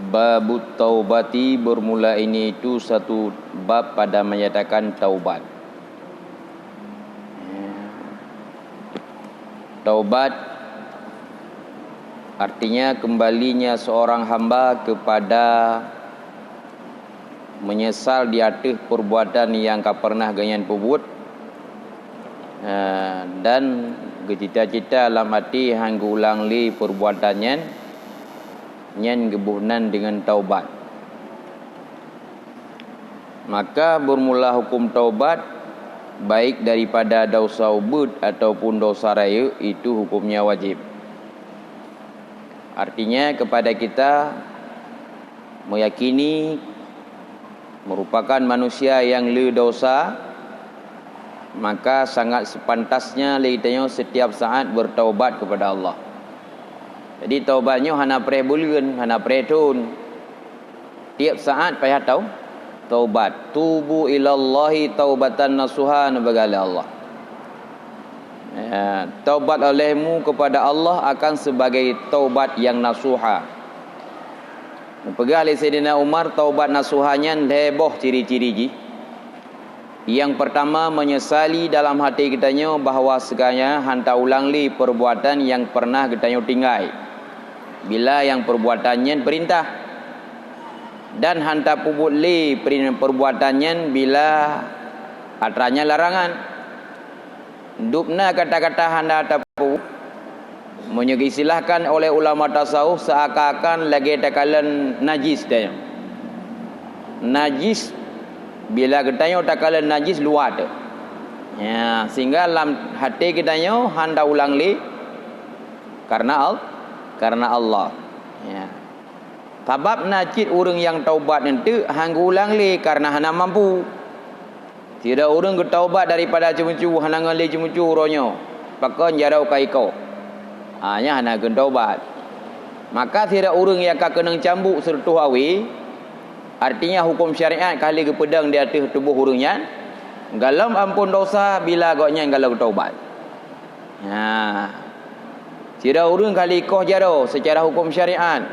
Babut taubati, bermula ini itu satu bab pada menyatakan taubat. Taubat artinya kembalinya seorang hamba kepada menyesal di atas perbuatan yang kau pernah ganyan perbuat, dan cita-cita dalam hati hang ulang li perbuatannya nyen gebuhnan dengan taubat. Maka bermula hukum taubat baik daripada dosa ubud ataupun dosa raya itu hukumnya wajib. Artinya kepada kita meyakini merupakan manusia yang le dosa, maka sangat sepantasnya kita setiap saat bertaubat kepada Allah. Jadi taubatnya hana pre bulan, hana pre tahun. Tiap saat payah taubat. Tubu ilallahi taubatan nasuha nabagala Allah. Taubat olehmu kepada Allah akan sebagai taubat yang nasuha. Pegang oleh Sayyidina Umar, taubat nasuhanya leboh ciri-ciri. Yang pertama, menyesali dalam hati kitanya bahawa sekanya hanta ulang li perbuatan yang pernah kitanya tinggai. Bila yang perbuatannya perintah, dan hanta puput li perbuatannya bila atranya larangan. Dupna kata-kata handa tapu menyegisilahkan oleh ulama tasawuf seakan-akan lagi takalan najis dia. Najis bila kitanya takalan najis luar tu. Ya, sehingga dalam hati kitanya handa ulang li karena Allah. Ya. Sebab najis orang yang taubat nanti hang ulang li karena hana mampu. Tidak orang bertaubat daripada cemu-cemu hana ngali cemu-cemu ronyo. Pakai jarau kaiko. Hanya hana taubat. Maka tidak orang yang kena cambuk serta awi. Artinya hukum syariat kali ke pedang di atas tubuh orangnya. Galam ampun dosa bila agaknya galau taubat. Tidak orang kali koh jaro secara hukum syariat.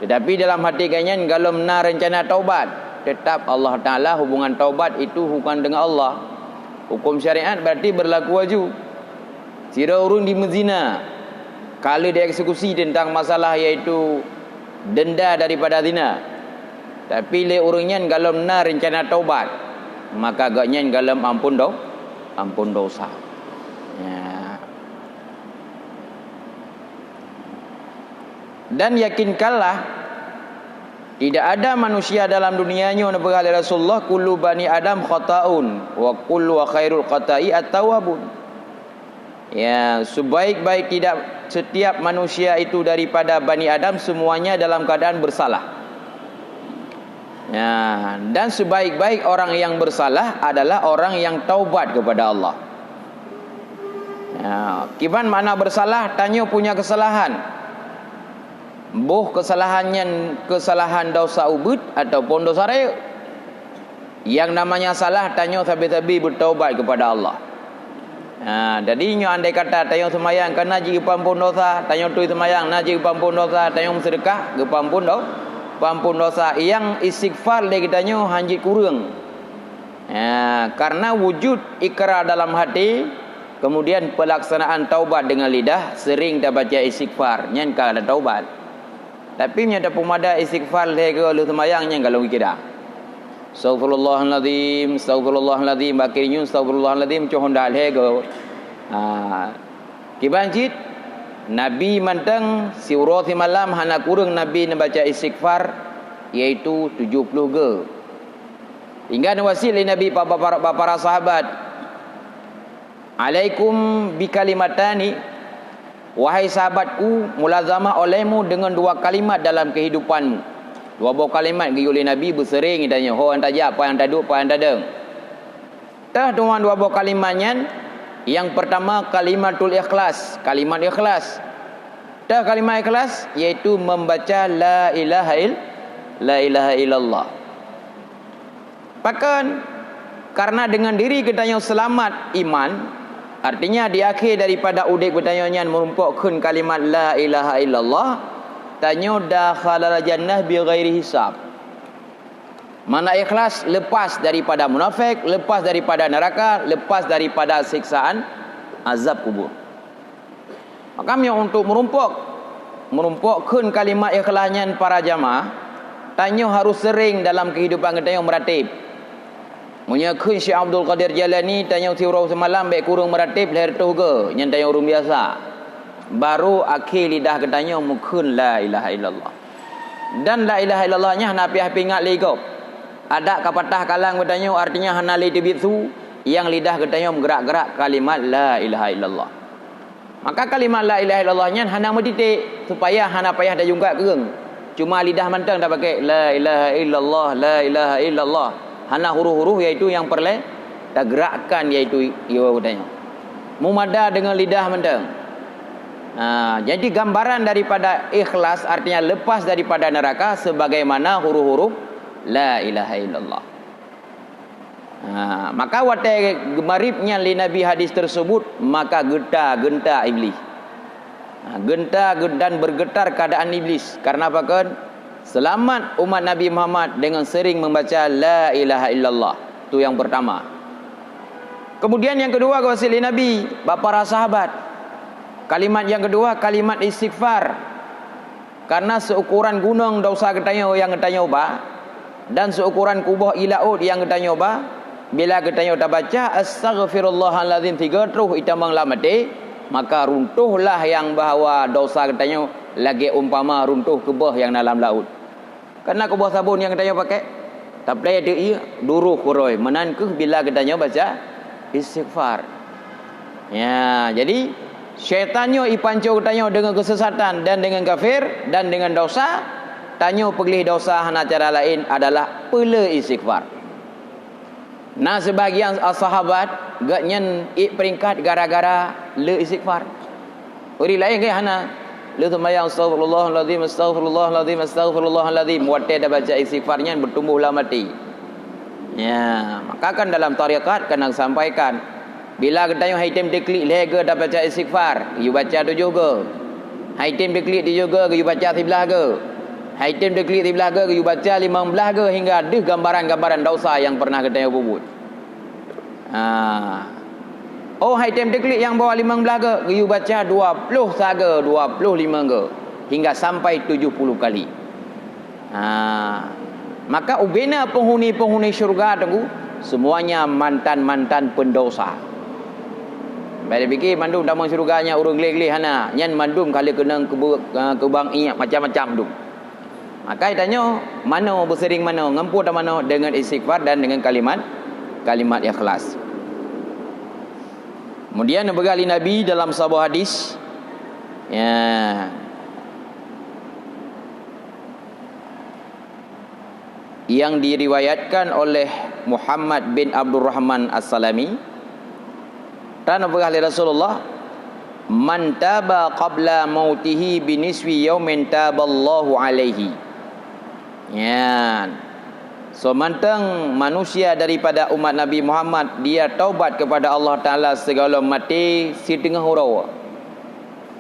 Tetapi dalam hati kanyan kalau benar rencana taubat, tetap Allah Ta'ala hubungan taubat itu bukan dengan Allah. Hukum syariat berarti berlaku wajib. Tidak orang di mezina, kalau dieksekusi tentang masalah iaitu denda daripada zina. Tapi le orangnya kalau benar rencana taubat, maka agaknya kalau ampun dosa. Dan yakinkanlah tidak ada manusia dalam dunianya yang Rasulullah kullu bani Adam khata'un wa kullu khairul khata'i at-tawwabun. Ya, sebaik-baik tidak setiap manusia itu daripada bani Adam semuanya dalam keadaan bersalah. Ya, dan sebaik-baik orang yang bersalah adalah orang yang taubat kepada Allah. Ya, kiban mana bersalah? Tanya punya kesalahan. Boh kesalahan dosa ubud ataupun dosa raya. Yang namanya salah tanya tabi-tabi bertaubat kepada Allah. Jadinya andai kata tanya semayang kena ji pampun dosa, tanya tu semayang naji pampun dosa, tanya sedekah ke pampun dosa. Yang istighfar le kitanya hanjit kurang. Karena wujud ikrar dalam hati, kemudian pelaksanaan taubat dengan lidah, sering dah baca istighfar nyen kalau ada taubat. Tapi nyata pemada istighfar lega lu semayangnya kalau kira. Astaghfirullahalazim, bakirnya astaghfirullahalazim coh honda lega. Kibancit Nabi mantang si urati malam hana kurang Nabi membaca istighfar iaitu 70 ge. Hingga wasil Nabi para sahabat. Alaikum bikalimatani, wahai sahabatku, mulazamah olehmu dengan 2 kalimat dalam kehidupanmu. 2 buah kalimat oleh Nabi bersering ditanya, ho anta ja apa yang taduk apa yang tadeng. Tah dengan 2 buah kalimatnya, yang pertama kalimatul ikhlas, kalimat ikhlas. Tah kalimat ikhlas iaitu membaca la ilaha illallah. Bahkan karena dengan diri kita yang selamat iman, artinya di akhir daripada udik bertanya merumpukkan kalimat la ilaha illallah, tanyo dakhala jannah bi ghairi hisab. Mana ikhlas lepas daripada munafik, lepas daripada neraka, lepas daripada siksaan azab kubur. Maka kami untuk merumpukkan kalimat ikhlasnya para jamaah, tanyo harus sering dalam kehidupan kita yang meratib. Menyakun Syekh Abdul Qadir Jalani tanyo tiurau semalam baik kurung meratib lahir tu ke yang tanyo orang biasa. Baru akhir lidah katanya mukun la ilaha illallah. Dan la ilaha illallahnya hana api ingat lego. Ada kapatah kalang katanya artinya hana li tibitsu yang lidah katanya menggerak-gerak kalimat la ilaha illallah. Maka kalimat la ilaha illallahnya hana mendidik supaya hana payah dah junggak kereng. Cuma lidah mantang dah pakai la ilaha illallah, la ilaha illallah. Hana huruf-huruf iaitu yang perle dah gerakkan iaitu ia katanya. Mumada dengan lidah mantang. Jadi gambaran daripada ikhlas artinya lepas daripada neraka sebagaimana huruf-huruf la ilaha illallah. Maka watai gemaribnya li Nabi hadis tersebut, maka genta iblis. Genta dan bergetar keadaan iblis. Karena apa kan? Selamat umat Nabi Muhammad dengan sering membaca la ilaha illallah. Itu yang pertama. Kemudian yang kedua kawasili Nabi, para sahabat. Kalimat yang kedua kalimat istighfar. Karena seukuran gunung dosa ketanya yang ketanya ubah dan seukuran kubah ilaud yang ketanya ubah, bila ketanya dah baca astaghfirullahalazim 3 terus itamang lamati, maka runtuhlah yang bahawa dosa ketanya lagi umpama runtuh kubah yang dalam laut. Karena kubah sabun yang ketanya pakai tak boleh dia duruh kuroi menankuh bila ketanya baca istighfar. Ya, jadi syaitannya ipancu tanya dengan kesesatan dan dengan kafir dan dengan dosa, tanya pelih dosa hana cara lain adalah pela istighfar. Nah sebagian sahabat gaknyen peringkat gara-gara le istighfar. Uri lain ke hana le sembahyang astagfirullahalazim astagfirullahalazim astagfirullahalazim wate dah baca istighfarnya bertumbuhlah mati. Ya, maka kan dalam tarekat kan sampaikan bila ketanya haitim deklik lega dah baca istighfar, you baca tu juga. Haitim deklik dia juga you baca 11 ke. Haitim deklik 11 ke you baca 15 ke hingga ada gambaran-gambaran dosa yang pernah ketanya buat. Oh haitim deklik yang bawah 15 ke you baca 20 saga, 25 ke hingga sampai 70 kali. Maka ubena penghuni-penghuni syurga tunggu semuanya mantan-mantan pendosa. Baik fikir mandum dalam syurganya urang gelih-gelih hana nyan mandum kali kena kebang ingat macam-macam tu. Maka tanya mana bersering mana ngempu dah mana dengan istighfar dan dengan kalimat ikhlas. Kemudian bergali Nabi dalam sebuah hadis yang diriwayatkan oleh Muhammad bin Abdurrahman As-Salami dan bergali Rasulullah, man taba qabla mautihi biniswi yaumin taballahu alaihi. Ya. So mantang manusia daripada umat Nabi Muhammad dia taubat kepada Allah Taala segala mati setengah hurau.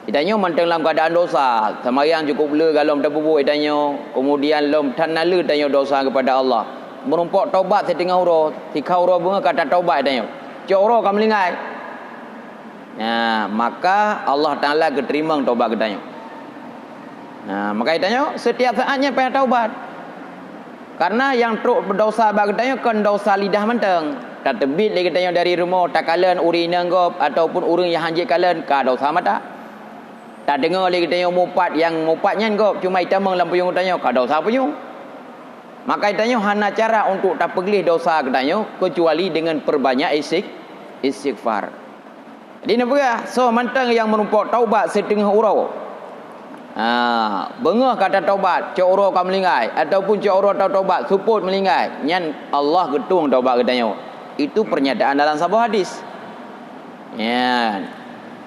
Ditanya mantang dalam keadaan dosa, sembahyang cukup le galom terbubuh ditanya, kemudian lom tanala tanya dosa kepada Allah. Merumpok taubat setengah hurau, 3 hurau bunga kata taubat ditanya. Cok hurau kamu lingai. Ya, maka Allah Taala keterima taubat katanya. Maka ditanya setiap saatnya payah taubat. Karena yang truk berdosa bagdanya kan dosa lidah mentang. Tak terbit lagi katanya dari rumah tak kalen urina ngop ataupun urang yang hanjit kalen ka dosa mata. Tak dengar lagi katanya mupat yang mupatnya ngop cuma itamang lampuyung katanya ka dosa punyung. Maka ditanya hana cara untuk tak pergelih dosa katanya kecuali dengan perbanyak istighfar. Jadi nampak so mantang yang menumpuk taubat setengah urau. Bengah kata taubat, cok urau kamu melingai ataupun cok urau taubat support melingai. Nyan Allah getung taubat katanya. Itu pernyataan dalam sebuah hadis. Ya.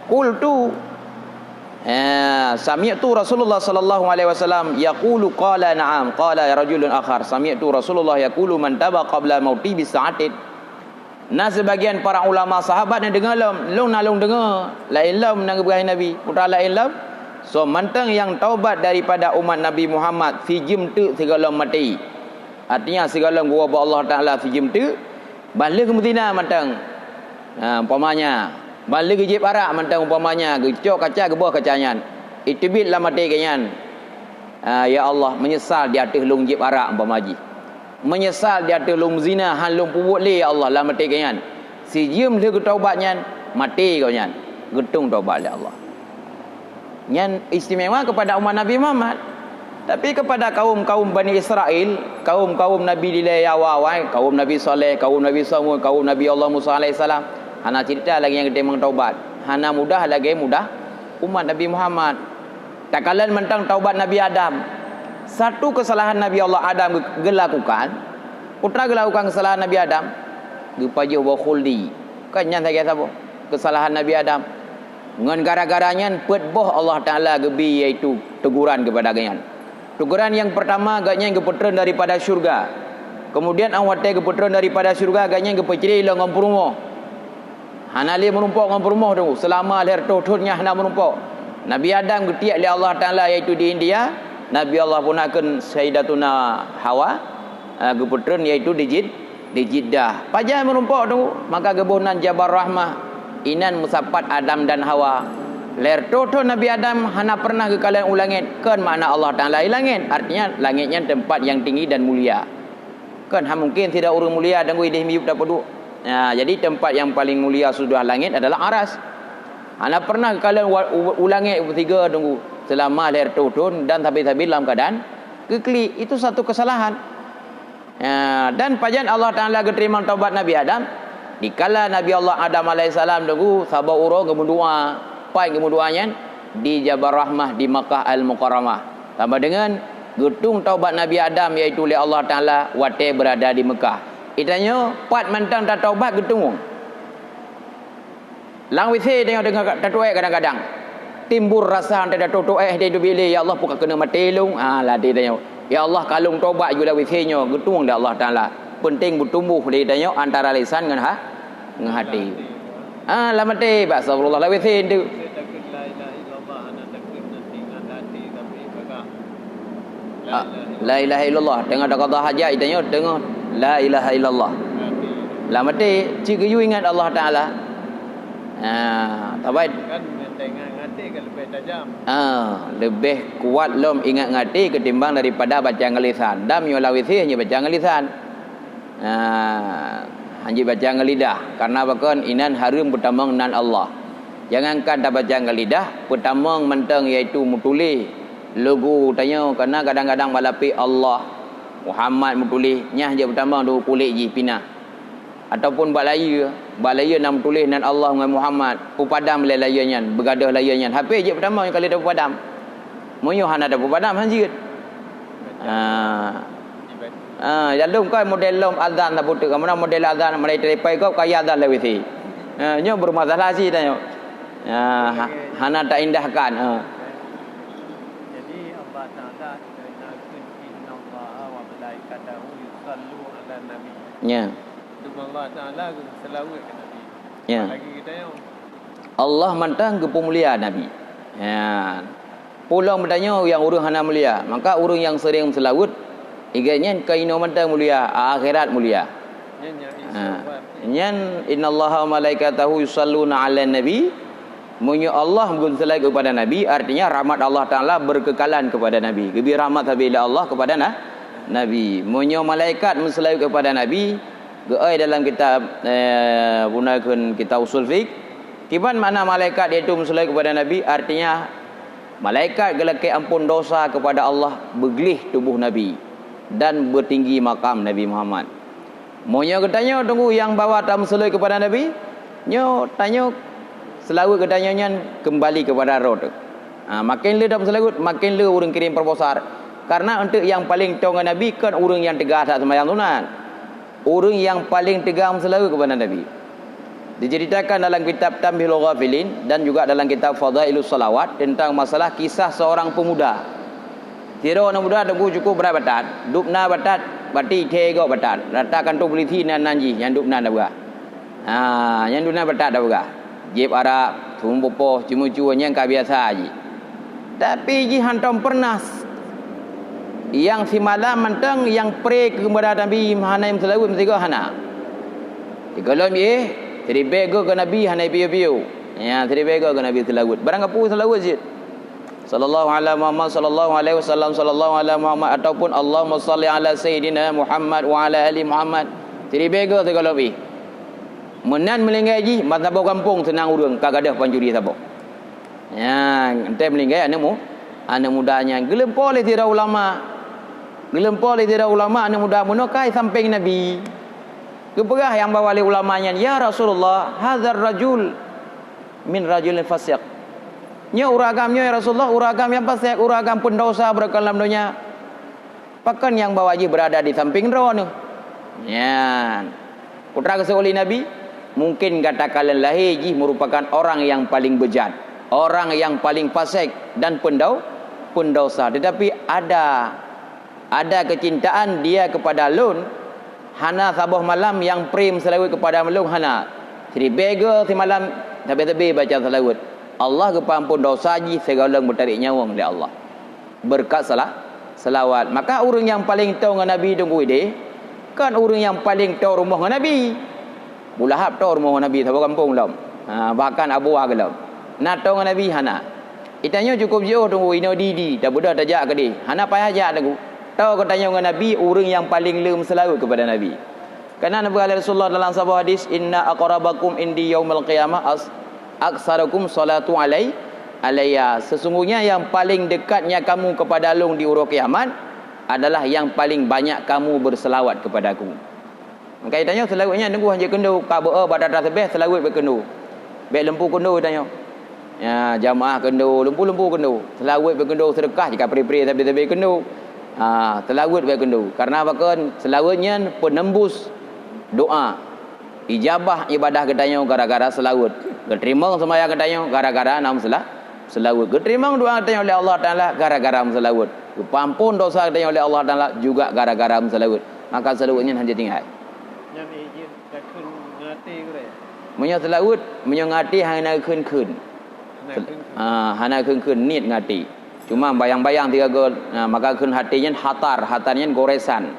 Qultu sami'tu Rasulullah sallallahu alaihi wasallam yaqulu qala na'am qala rajulun akhar sami'tu Rasulullah yaqulu man taba qabla mauti bi sa'atin. Nah sebagian para ulama sahabat yang dengar long nalung dengar la ilam nang berahi Nabi putra la ilam So mantang yang taubat daripada umat Nabi Muhammad sijim tu segala mati. Artinya segala gua Allah Taala sijim tu balik ke Madinah mantang. Umpamanya balik ke jib arak mantang umpamanya gecok kaca gebah kacanyan. Itu bitlah mati kanyan. Ya Allah menyesal di atas lung jib arak umpamaji. Menyesal di atas lung zina han lung pubuk le ya Allah lah mati kanyan. Sijim le taubatnya mati kau nyan. Getung taubat ya Allah. Yang istimewa kepada umat Nabi Muhammad. Tapi kepada kaum-kaum Bani Israel, kaum-kaum Nabi dilai awal, kaum Nabi Saleh, kaum Nabi Samud, kaum Nabi Allah Musa AS, hana cerita lagi yang kita taubat. Hana mudah lagi mudah umat Nabi Muhammad. Tak kalian mentang taubat Nabi Adam. Satu kesalahan Nabi Allah Adam gelakukan. Putra gelakukan kesalahan Nabi Adam. Gepaju wa khuldi. Kan yang saya kata apa? Kesalahan Nabi Adam. Dengan gara-garanya petboh Allah Ta'ala gebi iaitu teguran kepada ganyan. Teguran yang pertama agaknya keputran daripada syurga. Kemudian awatnya keputran daripada syurga agaknya kepeceri ilang ngompurumoh. Hanali menumpuk ngompurumoh tu. Selama lahir tuhnya hana menumpuk. Nabi Adam ketiak oleh Allah Ta'ala iaitu di India. Nabi Allah pun akan Sayyidatuna Hawa. Keputran iaitu di Jeddah. Pajak menumpuk tu. Maka kebunan Jabal Rahmah. Inan musapat Adam dan Hawa. Ler toto Nabi Adam hana pernah ke kalian ulangit. Kan makna Allah Ta'ala langit. Artinya langitnya tempat yang tinggi dan mulia. Kan mungkin tidak urung mulia dan idih miyup dapat duk. Jadi tempat yang paling mulia sudah langit adalah aras. Hana pernah ke kalian ulangit bertiga tunggu selama ler toto dan tabi-tabi dalam keadaan kekli. Itu satu kesalahan. Dan pajan Allah Ta'ala keterima taubat Nabi Adam. Dikala Nabi Allah Adam AS tunggu sabar urang kemuduan pai kemuduannya di Jabal Rahmah di Makkah Al-Mukarramah. Tambah dengan getung taubat Nabi Adam iaitu oleh Allah Ta'ala wate berada di Mekah. Itanya pat mantang tak taubat getung. Lang wisi tengok dengan tatuai kadang-kadang. Timbul rasa antara tatuai dia tu bila ya Allah bukan kena mati long. Lah dia tengok. Ya Allah kalung taubat juga wisinya getung dah Allah Ta'ala. Penting bertumbuh dia tengok antara lisan dengan hati. Lah mati bahasa Allah la within tu. La ilaha illallah dengan qada hajat itanya dengan la ilaha illallah. Lah mati jika you ingat Allah Taala. Tabai kan dengan hati kan lebih tajam. Lebih kuat lom ingat hati ketimbang daripada baca lisan. Dam yo la within baca lisan. Hanji baca ngelidah karena bahkan inan harum pertama nan Allah. Jangankan dah baca ngelidah pertama mentang iaitu mutuli logo tanya karena kadang-kadang balapi Allah Muhammad mutuli nyah je pertama tu kulit ji pinah ataupun balaya nak tulis nan Allah dengan Muhammad pupadam layanya bergadah layanya habis je pertama kali dah pupadam moyo hana dah pupadam hanji. Jalum kau model lom azan tak putus. Kamu model azan mulai telepai kau kaya azan lebih si. Nyo bermasalah sih tanya. Hana tak indahkan. Jadi Allah Taala menyatakan inna Allah wa malaikatahu yusallu ala nabi. Ya. Itu Allah Taala selawat ke nabi. Ya. Lagi kita yang Allah mantang ke pemulia nabi. Ya. Pulang bertanya yang urang hana mulia. Maka urang yang sering selawat iganya kaino mantang mulia, akhirat mulia. Nyan innallaha wa malaikatahu yusalluna 'alan nabi. Munyo Allah mengsalai kepada nabi artinya rahmat Allah Taala berkekalan kepada nabi. Gebi rahmat bila Allah kepada nabi. Munyo malaikat mengsalai kepada nabi. Geai dalam kitab gunakan kitab usul fiqh. Kiban makna malaikat iaitu mengsalai kepada nabi artinya malaikat gelaki ampun dosa kepada Allah beglih tubuh nabi dan bertinggi makam Nabi Muhammad. Monya katanya tunggu yang bawa tak menselai kepada Nabi, nyo tanya selalu katanya kembali kepada roh. Makin le dah menselai makin le orang kirim proposal. Karena untuk yang paling tong Nabi kan orang yang tegas tak sembahyang sunat. Orang yang paling tegas menselai kepada Nabi. Diceritakan dalam kitab Tamhilul Ghafilin dan juga dalam kitab Fadailus Salawat tentang masalah kisah seorang pemuda. Tiro orang muda tunggu cukup berapa batat, dupna batat, bati kego batat. Ratakan tu beli nan nanji yang dupna dah buka. Yang dupna batat dah buka. Jeb arak, tumbupo, cimu-cimu yang biasa aji. Tapi ji hantam pernah yang si malam mentang yang pre kepada Nabi hanai selawat mesti hana. Kalau ni jadi bego ke Nabi hanai piu-piu. Ya, jadi bego ke Nabi selawat. Barang apa selawat je. Sallallahu alaihi Muhammad sallallahu alaihi wasallam sallallahu alaihi Muhammad ataupun Allahumma salli ala sayyidina Muhammad wa ala ali Muhammad. Jadi bego tu kalau pi. Menan melinggai ji mata kampung senang urang kagadah panjuri sabo. Ya, ente melinggai anak mudanya gelempol tira ulama. Gelempol tira ulama anak muda munokai samping Nabi. Keperah yang bawa oleh ulamanya, ya Rasulullah, hadzal rajul min rajulin fasiq. Nya uragamnya ya Rasulullah, uragam yang fasik, uragam pendosa berkelam dunia. Pakan yang bawa haji berada di samping rono. Ya. Putra keseoli Nabi, mungkin katakan lahir haji merupakan orang yang paling bejat, orang yang paling fasik dan pendosa. Tetapi ada kecintaan dia kepada lun, hana sabah malam yang prim selawat kepada melung hana. Jadi bega si malam tapi baca selawat. Allah kepampun dosa ji segala bertarik nyawang oleh Allah. Berkat selawat. Maka orang yang paling tahu dengan Nabi tunggu ide, kan orang yang paling tahu rumah dengan Nabi. Bulahap tahu rumah dengan Nabi sabah kampung lam. Bahkan Abu Aglam. Nak tahu dengan Nabi hana. Itanya cukup jauh tunggu ino didi, tak budak tajak ke dia. Hana payah ajak tunggu. Tahu kau tanya dengan Nabi, orang yang paling lem selawat kepada Nabi. Karena Nabi Rasulullah dalam sebuah hadis, inna aqrabakum indi yaumil qiyamah aksarukum salatu alayya. Sesungguhnya yang paling dekatnya kamu kepada Long di urut kiamat adalah yang paling banyak kamu berselawat kepadaku. Maka tanya selawatnya nunggu hanya kendu kabeh badar sebeh selawat berkendu. Baik lempu kendu tanya. Ya, jamaah kendu, lempu kendu. Selawat berkendu sedekah jika peri-peri tapi kendu. Selawat berkendu. Karena apa kan? Selawatnya penembus doa. Ijabah ibadah ketanya gara-gara selawat. Keterima sembahyang ketanya gara-gara nam selawat. Keterima doa ketanya oleh Allah Taala gara-gara selawat. Kepampun dosa ketanya oleh Allah Taala juga gara-gara selawat. Maka selawatnya hanya tinggal. Yang izin tak kun ngati ke. Munyo selawat, munyo ngati hana keun-keun. Hana keun-keun niat ngati. Cuma bayang-bayang tiga gol. Maka keun hatinya hatarnya goresan.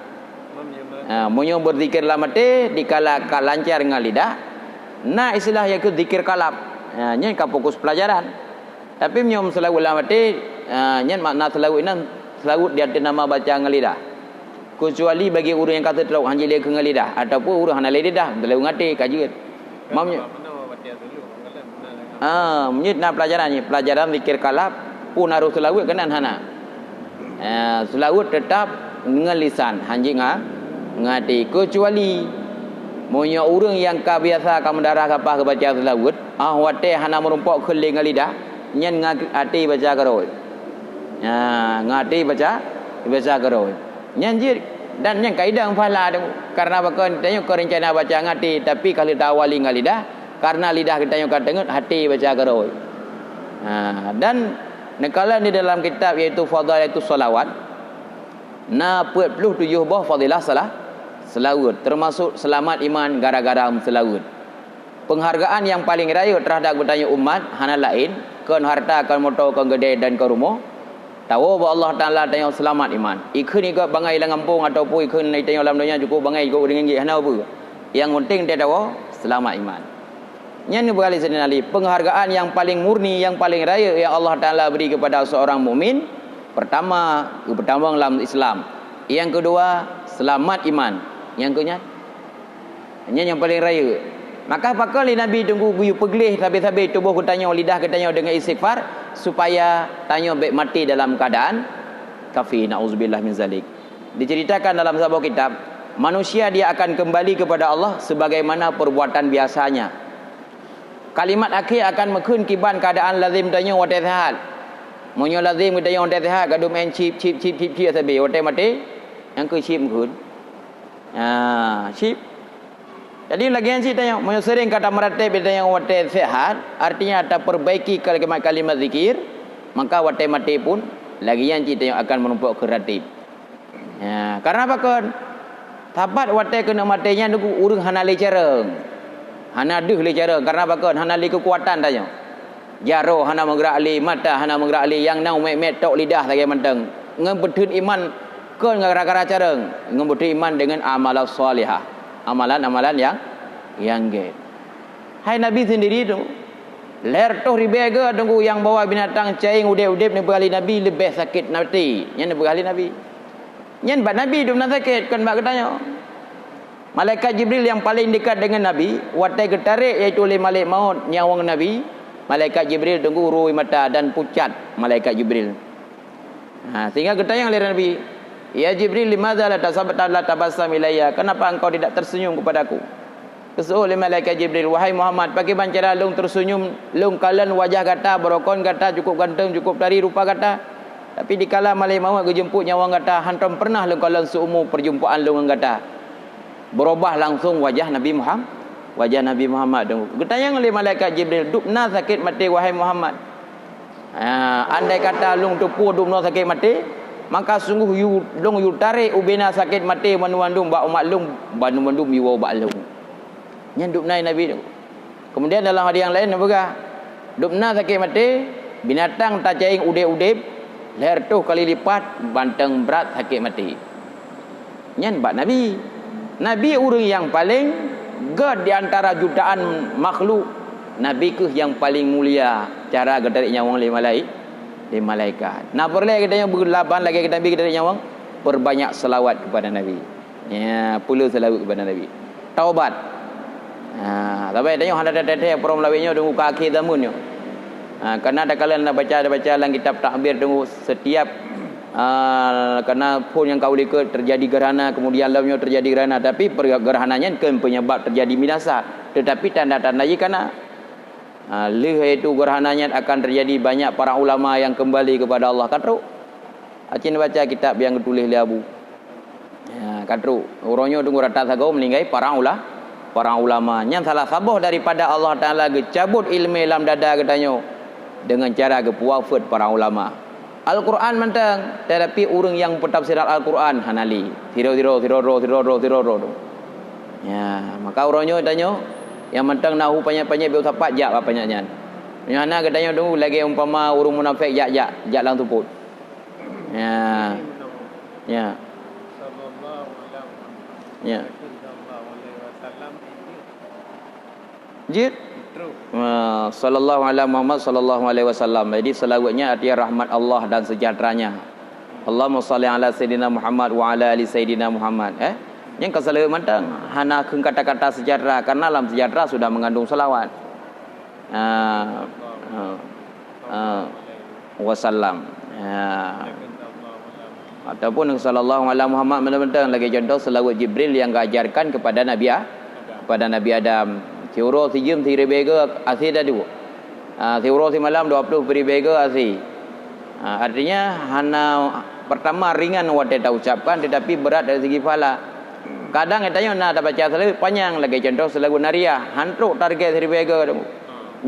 Munyo berzikir lamate dikala lancar dengan lidah. Nah istilah yang ke zikir kalap. Nya ka fokus pelajaran. Tapi munyo selawat lamate nya makna selawat ini selawat dia ada nama baca dengan lidah. Kecuali bagi orang yang kata terlalu hanjil ke dengan lidah ataupun orang hana lidah terlalu ngati kajian. Mamnya munyo na pelajaran zikir kalap pun harus selawat kenan hana. Selawat tetap dengan lisan hanjil ngati kecuali monya orang yang biasa ka mendarah kapah ke baca selawat wate hana merumpok keling lidah nyen ngati baca karoi ngati baca karoi nyen jir dan nyen kaidah pahala karena bakon tanya ko rencana baca ngati tapi kalau tawali lidah karena lidah kita yang kadengat hati baca karoi dan nekala di dalam kitab iaitu fadailatus salawat na 47 bah fadilah selawat termasuk selamat iman gara-gara selawat. Penghargaan yang paling raya terhadap bertanya umat hana lain kan harta kan motor kan gede dan kan rumah. Tahu bahawa Allah Taala tanya selamat iman. Ikun ikut bangai dalam kampung ataupun ikun naik tanya dalam dunia cukup bangai ikut dengan gigi hana apa. Yang penting dia tahu selamat iman. Yang berkali sedinali penghargaan yang paling murni yang paling raya yang Allah Taala beri kepada seorang mukmin pertama dalam Islam. Yang kedua selamat iman. Yang kenyat yang paling raya. Maka pakal Nabi tunggu guyu pegelih habis-habis tubuh ketanya lidah ketanya dengan istighfar supaya tanya baik mati dalam keadaan kafir. Nauzubillah min zalik. Diceritakan dalam sebuah kitab, manusia dia akan kembali kepada Allah sebagaimana perbuatan biasanya. Kalimat akhir akan mekun kiban keadaan lazim tanya wa tazhal. Munyo lazim tanya wa tazhal gaduh main chip sabi wa mati yang ke chip mekun. Chip. Jadi lagi yang saya tanya, mau sering kata meratib tanya wate sehat, artinya ada perbaiki kalimat zikir, maka wate mati pun lagi yang saya tanya akan menumpuk ke ratib. Karena apa kan? Tapat wate kena matinya nunggu urang hana le cereng. Hana deh le cereng karena apa kan? Hana le kekuatan tanya. Jaro hana menggerak li, mata hana menggerak li, yang nau met tok lidah lagi menteng. Ngebetun iman ke gara-gara careng. Ngebetun iman dengan amalan solihah. Amalan-amalan yang get. Hai Nabi sendiri tu. Ler toh ribega tunggu yang bawa binatang caing udip-udip ni berkali Nabi lebih sakit mati. Yang ni berkali Nabi. Yang bak Nabi tu nak sakit kan bak katanya. Malaikat Jibril yang paling dekat dengan Nabi, watai getarik iaitu oleh Malik Maut nyawang Nabi. Malaikat Jibril tunggu rui mata dan pucat malaikat Jibril. Sehingga ketanya oleh Nabi, ya Jibril, limadza la tabassam ilayya? Kenapa engkau tidak tersenyum kepadaku? Kesuruh oleh malaikat Jibril, wahai Muhammad, bagaimana cara lung tersenyum, lung kalian wajah kata, berokon kata, cukup ganteng, cukup dari rupa kata. Tapi dikala Malik Maut kejemput nyawang kata, hantam pernah lung kalian seumur perjumpaan lung kata. Berubah langsung wajah Nabi Muhammad. Wajah Nabi Muhammad tu. Ketanya oleh malaikat Jibril, dupna sakit mati wahai Muhammad. Andai kata lung tupu dupna sakit mati, maka sungguh lung yu tarik ubina sakit mati mandu-mandu bak umat lung bandu-bandu miwa bak lung. Yang dupna Nabi tu. Kemudian dalam hadis yang lain juga dupna sakit mati, binatang tak caing udip-udip, leher tu kali lipat banteng berat sakit mati. Yang bak Nabi. Nabi orang yang paling God di antara jutaan makhluk. Nabi ke yang paling mulia cara getarik nyawang le malaikat. Nah perle kita yang berlaban lagi kita Nabi getarik nyawang, perbanyak selawat kepada Nabi. Ya, pula selawat kepada Nabi. Taubat. Tapi tanya handa teteh prom lawinyo tunggu ke akhir zamannya. Karena ada kalian nak baca dalam kitab takbir tunggu setiap karena pun yang kau lihat terjadi gerhana, kemudian lamanya terjadi gerhana, tapi gerhananya kan penyebab terjadi binasa. Tetapi tanda-tanda jikana itu gerhananya akan terjadi banyak para ulama yang kembali kepada Allah. Katru acin baca kitab yang ditulis oleh Abu katru orangnya tunggu rata sagau meninggai para ulama yang salah sabah daripada Allah Ta'ala cabut ilmu dalam dada katanya dengan cara wafat para ulama. Al-Quran mentang, tetapi orang yang pentafsir Al-Quran hanali. Tiro. Ya, maka orangnya tanya, yang mentang nahu panjang-panjang biar sapat jak apa panjangnya. Yang mana katanya dulu lagi umpama orang munafik jak lang tuput. Ya. Ya. Ya. Jid sallallahu alaihi Muhammad sallallahu alaihi wasallam. Jadi selawatnya artinya rahmat Allah dan sejahteranya. Allahumma salli ala sayidina Muhammad wa ala ali sayidina Muhammad. Yang keselawat mantang hana keung kata-kata sejahtera karena dalam sejahtera sudah mengandung selawat. Wasallam. Ataupun sallallahu alaihi Muhammad benar-benar lagi contoh selawat Jibril yang diajarkan kepada Nabi Adam. Tiuro sijum tiri bega asih dah dulu. Tiuro si malam 20 beri bega asih. Artinya hana pertama ringan wadah dah ucapkan tetapi berat dari segi pahala. Kadang katanya nak baca selawat panjang lagi contoh selawat Nariyah hantruk target tiri bega tu.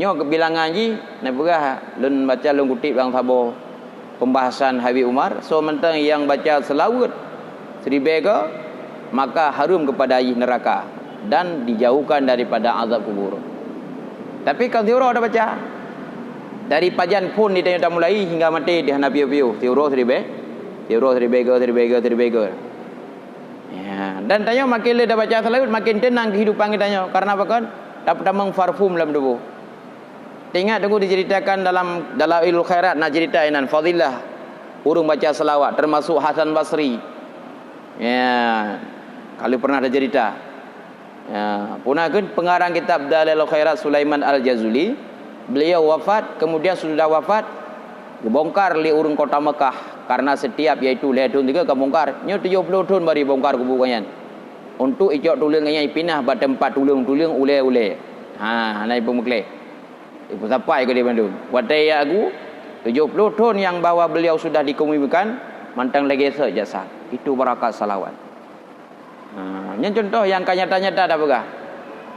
Nyo kebilangan ji nak berah lun baca lun kutip bang sabo pembahasan Habib Umar. So mentang yang baca selawat tiri bega maka harum kepada neraka dan dijauhkan daripada azab kubur. Tapi kalau tiuro ada baca dari pajan pun dia dah mulai hingga mati dia hana piu-piu tiuro seribe go. Ya, dan tanya makin le dah baca selawat makin tenang kehidupan kita karena apa kan dapat mengfarfum dalam tubuh. Tengok tunggu diceritakan dalam Dalailul Khairat nak ceritainan fadilah urung baca selawat termasuk Hasan Basri. Ya, kalau pernah ada cerita. Ya, punakan pengarang kitab Dalailul Khairat Sulaiman Al-Jazuli, beliau wafat, kemudian sudah wafat dibongkar li urang kota Mekah karena setiap iaitu lehun tiga kebongkar nyo 70 tahun bari bongkar kuburannya untuk ijok tulungnya pindah ba tempat tulung ule-ule. Nai pemukle ibu sampai ke di Bandung watai aku 70 tahun yang bawa beliau sudah dikemumikan mantang lagi sejasa itu barakat salawat. Yang contoh yang nyata-nyata dah begah.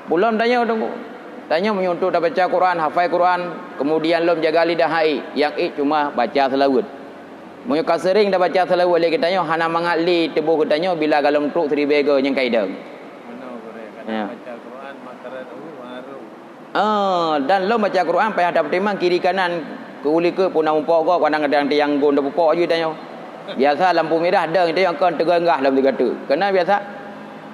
Belum tanya menyuntuk dah baca Quran, hafal Quran, kemudian lom jaga lidah hai, yang cuma baca selawat. Muka sering dah baca selawat lagi tanya hana mangali tebuh katanya bila galem truk 3 bega yang kaida. Mana boleh baca Quran makaran harum. Dan lo baca Quran payah dapat timang kiri kanan ke uli ke pun nak umpok kau kadang-kadang tiang gun dah pupok je tanya. Biasa lampu merah ada dia kan terenggah dalam tiga tu. Kena biasa.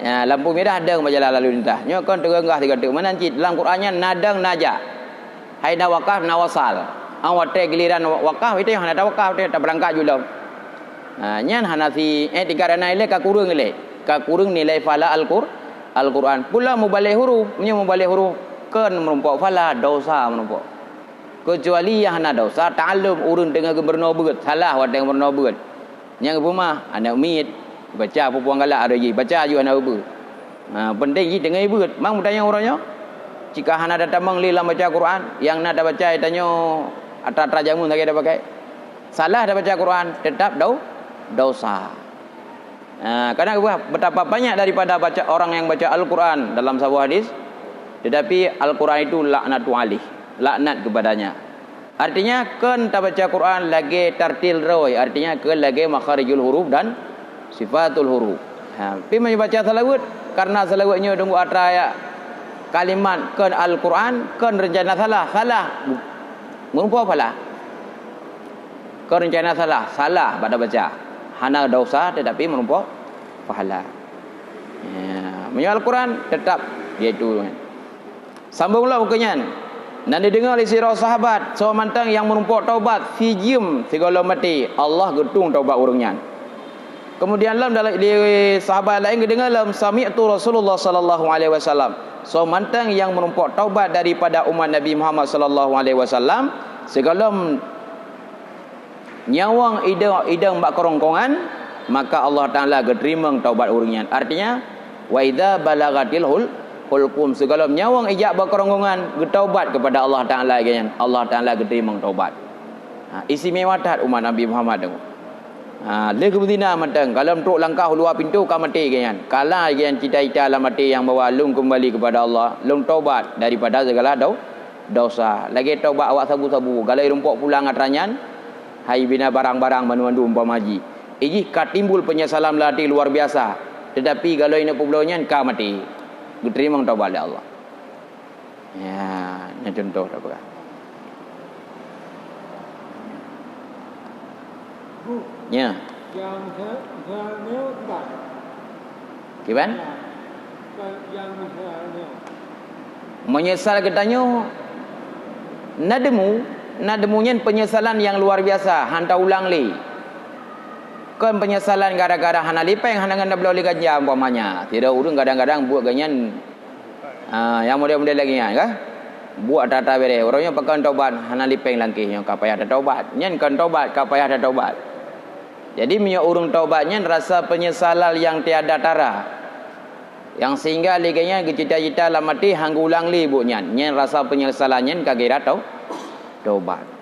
Ya, lampu merah ada berjalan lalu lintas. Nyo kan terenggah tiga tu. Mana cik dalam Qurannya nadang naja. Hai na wakaf na wasal. Awak te giliran wakaf itu yang ada wakaf dia tak berangkat juga. Nyan hanasi tiga dana ile ka kurung ile. Ka kurung nilai fala Al-Quran. Pula mubalik huruf, mubalik huruf kan merumpok fala dosa merumpok. Kecuali yang hana dosa ta'allum urun dengan gubernur beut. Salah wat dengan gubernur beut. Yang rumah anak umid baca apa puang galak ada je baca ju anak ubu. Penting je dengan ibu. Mang tanya orangnya. Jika hana datang mengli dalam baca Quran, yang nak dah baca tanya atra jamun lagi dah pakai. Salah dah baca Quran tetap dosa. Karena betapa banyak daripada baca orang yang baca Al-Quran dalam sebuah hadis, tetapi Al-Quran itu laknatu alih, laknat kepadanya. Artinya kan tak baca Quran lagi tartil rawi, artinya kan lagi makharijul huruf dan sifatul huruf. Tapi membaca salawat karena salawatnya tunggu atra kalimat kan Al-Quran kan rencana salah merupa apalah? Kan rencana salah pada baca. Hana dosa tetapi merupa pahala. Menyo Al-Quran tetap dia itu. Sambunglah bukannya. Dan didengar oleh sirah sahabat sewamantang yang menumpuk taubat fijim segala mati Allah getung taubat urangnya. Kemudian dalam di sahabat lain didengar dalam sami'tu Rasulullah sallallahu alaihi wasallam sewamantang yang menumpuk taubat daripada umat Nabi Muhammad sallallahu alaihi wasallam segala nyawang idang bak kerongkongan maka Allah Taala geterima taubat urangnya. Artinya wa idza balagatil hulqum segala nyawang ijak berkerongkongan getaubat kepada Allah Taala kan Allah Taala geterima taubat. Istimewa tat umat Nabi Muhammad tu. Le kebetina matang kalau untuk langkah luar pintu ka mati kan. Kala kan cita-cita la mati yang bawa lung kembali kepada Allah, lung taubat daripada segala dosa. Lagi taubat awak sabu-sabu. Kalau rumpuk pulang atranyan hai bina barang-barang mandu-mandu umpama haji. Iji ka timbul penyesalan lati luar biasa. Tetapi kalau ini publaunya ka mati. Diterima taubat oleh Allah. Ya, ini contoh tak apa. Ya. Yang saya tak. Kiban? Yang misalnya. Menyesal katanya nademunya penyesalan yang luar biasa hanta ulang li. Kan penyesalan gara-gara hana lipeng hana nganda belau liga jam umpamanya. Tidak urung kadang-kadang buat ganyan yang model-model lagi kan? Buat tata bere. Orangnya pakai taubat hana lipeng langkih yang kapayah ada taubat. Nyen kan taubat kapayah ada taubat. Jadi minyak urung taubatnya rasa penyesalan yang tiada tara. Yang sehingga liganya cita-cita la mati hang ulang li bunya. Nyen rasa penyesalannya kagera taubat.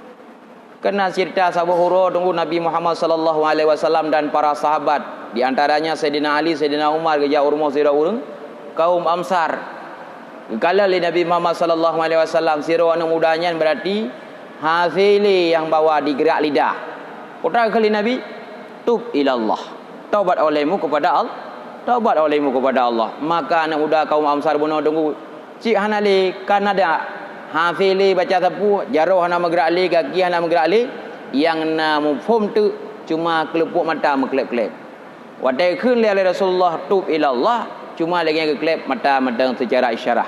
Kena cerita sahabat huru tunggu Nabi Muhammad sallallahu alaihi wasallam dan para sahabat, di antaranya Sayyidina Ali, Sayyidina Umar geja urmo sira urang kaum Amsar. Kala li Nabi Muhammad sallallahu alaihi wasallam sira anu mudanya berarti hafili yang bawa digerak lidah. Putra kali Nabi tub ilallah. Taubat olehmu kepada Allah. Taubat olehmu kepada Allah. Maka anak muda kaum Amsar bunuh tunggu cik hanali Kanada hafili baca sapu jaruh hana menggerak li kaki hana menggerak li yang na mufhum tu cuma kelepuk mata mengkelep-kelep. Wadai khun li oleh Rasulullah tub ilallah cuma lagi kelep mata secara isyarat.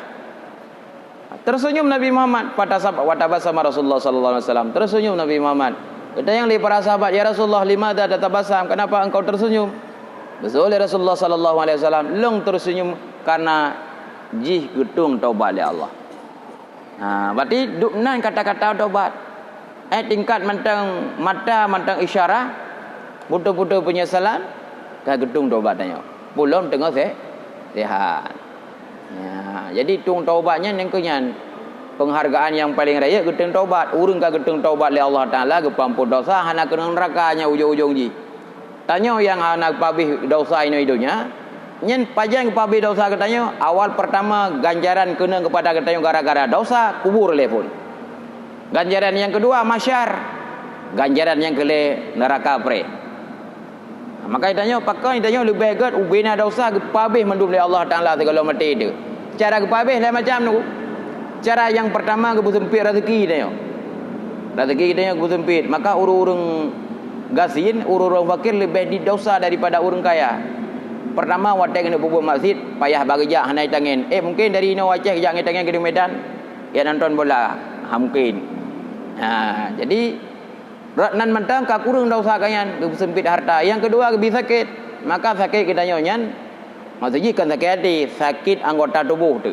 Tersenyum Nabi Muhammad pada sahabat watabasama Rasulullah sallallahu alaihi wasallam. Tersenyum Nabi Muhammad. Kata yang li para sahabat, ya Rasulullah limadza tatabasam? Kenapa engkau tersenyum? Betul oleh Rasulullah sallallahu alaihi wasallam, long tersenyum karena jih getung taubat oleh Allah. Berarti duknan kata-kata taubat. Tingkat mantang mata mantang isyarat, butuh-butuh penyesalan, ka gedung taubat tanya. Belum tengah sehat. Jadi tung taubatnya yang kenyan penghargaan yang paling raya gedung taubat. Urang ka gedung taubat oleh Allah Taala gepampun dosa hana kena nerakanya ujung-ujung ji. Tanya yang anak pabih dosa ini hidupnya. Nyen pajang pabih dosa katanya awal pertama ganjaran kena kepada katanya gara-gara dosa kubur lepun. Ganjaran yang kedua masyar. Ganjaran yang kele neraka pre. Maka ditanya pakai ditanya lebih baik ubina dosa pabih mendum oleh Allah Taala segala mati itu. Cara pabih lain macam tu. Cara yang pertama kebu sempit rezeki dia. Rezeki kita yang kebu sempit, maka orang-orang gasin, orang-orang fakir lebih didosa daripada orang kaya. Pertama wadah kena bubuh masjid, payah bagi jak hanai tangin. Mungkin dari Ino Aceh jak ngai tangin ke Medan, ya nonton bola. Mungkin. Jadi nan mentang ka kurang dosa kanyan kebu sempit harta. Yang kedua kebi sakit. Maka sakit kita nyonya maksudnya kan sakit hati, sakit anggota tubuh tu.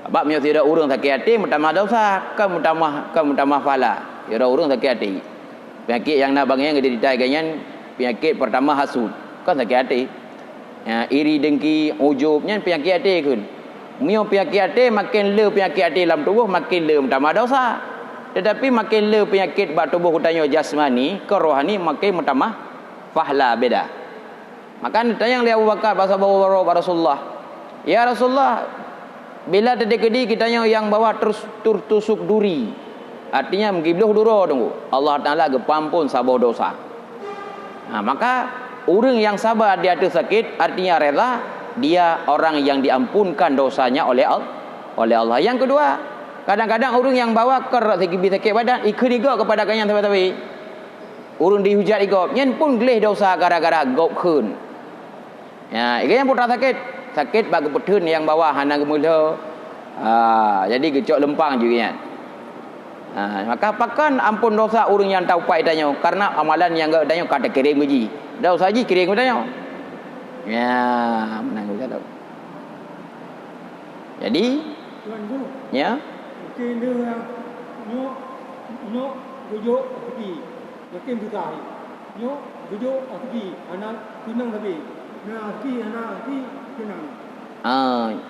Sebab punya tidak urang sakit hati, mutamah dosa, mutamah fala. Tidak urang sakit hati. Penyakit yang nak bangnya diditai kanyan, penyakit pertama hasud, kan sakit hati. Iri dengki, ujubnya penyakit hati kan. Mio penyakit hati makin le penyakit hati dalam tubuh makin le mutamah dosa. Tetapi makin le penyakit bak tubuh kutanya jasmani, ke rohani makin mutamah fahla beda. Maka ditanya oleh Abu Bakar bahasa bawa Rasulullah. Ya Rasulullah, bila tadi kitanya yang bawa terus tusuk duri. Artinya mengibluh duro tunggu. Allah Taala gepampun sabar dosa. Maka orang yang sabar di atas sakit artinya rela, dia orang yang diampunkan dosanya oleh Allah. Yang kedua, kadang-kadang orang yang bawa sakit badan ikut juga kepada kanyan tawi-tawi. Orang dihujat igop, nyen pun geleh dosa gara-gara gop khun. Yang putra sakit bagi petun yang bawah hana gemula. Jadi gecok lempang juga. Maka pakan ampun dosa orang yang taupai tanya karena amalan yang enggak tanya kata kirim gaji. Dosa haji kirim tanya. Menang kita tahu. Jadi ya. Mungkin dia nyok gujok pergi. Mungkin buka hari. Nyok gujok pergi. Anak tunang tapi.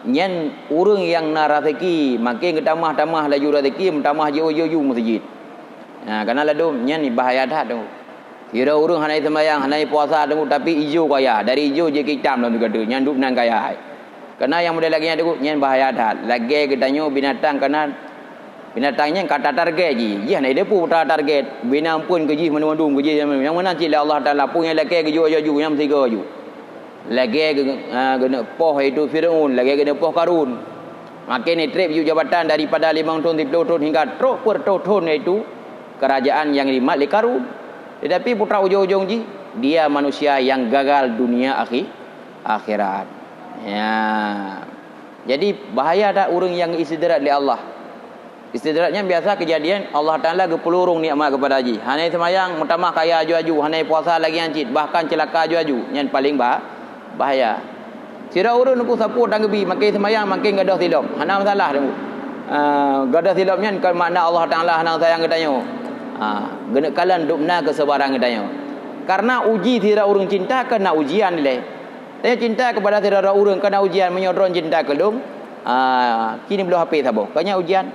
Nyen urang yang nak rezeki makin ketamah-tamah laju rezeki mentamah je masjid. Karena ladu nyen ni bahaya dah tu. Kira urang hanai sembahyang, hanai puasa tu tapi hijau kaya. Dari hijau je hitam dalam tu kata. Nyen duk nan kaya. Karena yang model lagi tu nyen bahaya dah. Lagi katanya binatang karena binatangnya kata target je. Ya nak depu target. Bina pun keji mana-mana keji yang mana cila Allah Taala punya lagi keju yang mesti keju. Lagi kena poh itu Firaun, lagi kena poh Karun. Makin ni trip jabatan daripada 5 tahun 10 tahun hingga terus per tahun itu kerajaan yang dimat Karun. Tetapi putra ujung-ujung dia manusia yang gagal dunia akhirat. Jadi bahaya dah orang yang istidrat oleh Allah. Istidratnya biasa kejadian Allah Taala gepelurung nikmat kepada haji. Hanai semayang mutamah kaya aju-aju, hanai puasa lagi ancit, bahkan celaka aju-aju. Yang paling bahaya. Sira urun aku sapu tanggebi makin semayang makin gadah silap. Hana masalah tu. Gadah silapnya kan makna Allah Taala hana sayang katanya. Gena kalan dukna kesabaran katanya. Karena uji sira urun cinta kena ujian nilai. Saya cinta kepada sira urun kena ujian menyodron cinta kelung. Kini belum habis sabo. Kanya ujian.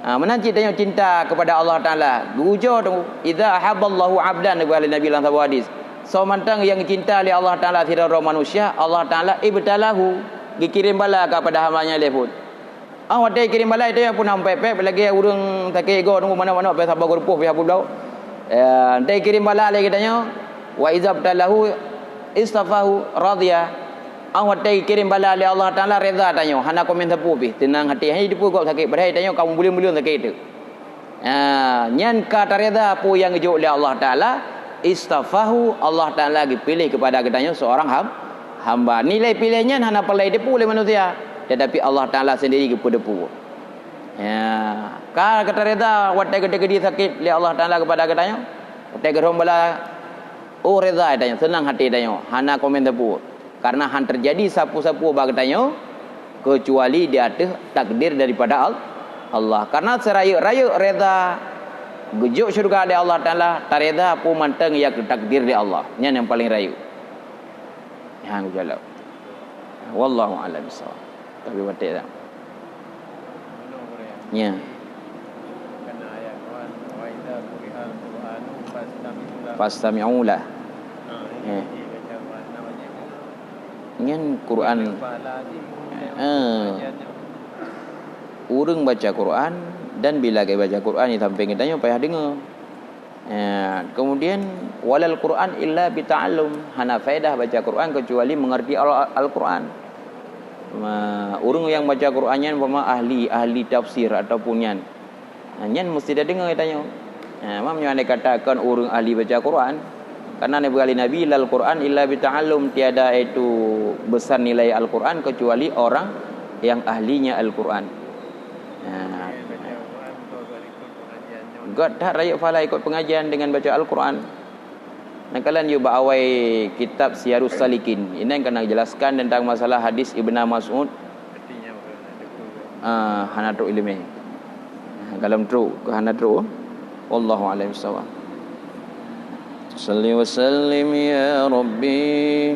Menanti tanya cinta kepada Allah Taala. Gujo tu idza ahabballahu 'abdan Nabi dalam sebuah hadis. So mantang yang cinta oleh Allah Taala tidak manusia, Allah Taala ibtalahu, dikirim bala kepada hamba-Nya lepun. Wadai kirim bala itu pun sampai lagi urang sakit ego tunggu mana-mana sampai sabar grupuh pihak pulau. Dai kirim bala lagi tanya wa izabtalahu istafahu radhiya. Wadai kirim bala oleh Allah Taala reza tanya, hana komen sapu pi, tenang hati. Hai dipu kau sakit badai tanya kamu boleh sakit itu. Nyan kata reza pu yang dijuk oleh Allah Taala istafahu, Allah Taala dipilih kepada katanya seorang hamba. Nilai pilihnya hana pelai depu oleh manusia, tetapi Allah Taala sendiri kepu-depu. Kata reda watai gede-gede sakit oleh Allah Taala kepada katanya. Watai gerom bala reda katanya, senang hati katanya, hana komen depu. Karena han terjadi sapu-sapu bagi katanya kecuali di atas takdir daripada Allah. Karena seraya-raya reda gujuk syurga dari Allah Taala, tareda pu manteng ya takdir di Allah. Nya yang paling rayu. Hang jawab. Wallahu a'lam bissawab. Tapi batik tak. Ya. Kena ayat Quran wa idza quri'al Qur'anu fastami'u lah. Nyen Quran. Urang baca Quran dan bila kita baca Quran ni sampai kita payah dengar. Kemudian walal Quran illa bita'allum, hana faedah baca Quran kecuali mengerti Al-Quran. Orang yang baca Quran nyan umpama ahli tafsir ataupun nyan. Nyan mesti dah dengar tanya. Mam yang dikatakan orang ahli baca Quran, karena Nabi lal Quran illa bita'allum, tiada itu besar nilai Al-Quran kecuali orang yang ahlinya Al-Quran. God tak rakyat fala ikut pengajian dengan baca Al-Quran. Nah, kalian juga awai kitab Siyarus Salikin. Ini yang kena jelaskan tentang masalah hadis Ibn Mas'ud. Hanatru ilmi. Kalam tru ke hanatru. Wallahu a'lam bissawab. Salli wa sallim ya Rabbi